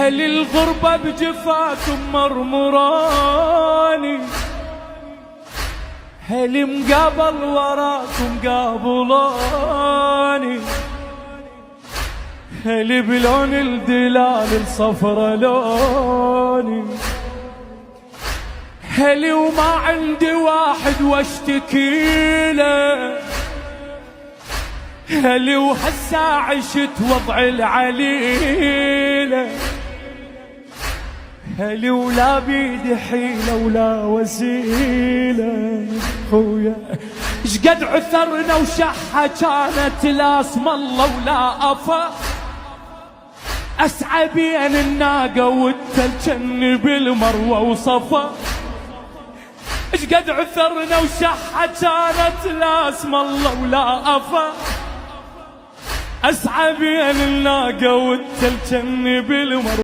هل الغربة بجفاكم مرمراني، هل مقابل وراكم قابلاني، هل بلون الدلال الصفرة لوني، هل وما عندي واحد واشتكي له، هل وهسا عشت وضع العليلة، هل ولا بيدي حيلة ولا وسيلة. خويا شقد عثرنا وشحة كانت لا اسم الله ولا أفا، أسعى بين الناقة والتلجن بالمروة وصفا. شقد عثرنا وشحة كانت لا اسم الله ولا أفا، أسعى بين الناقة والتلجن بالمروة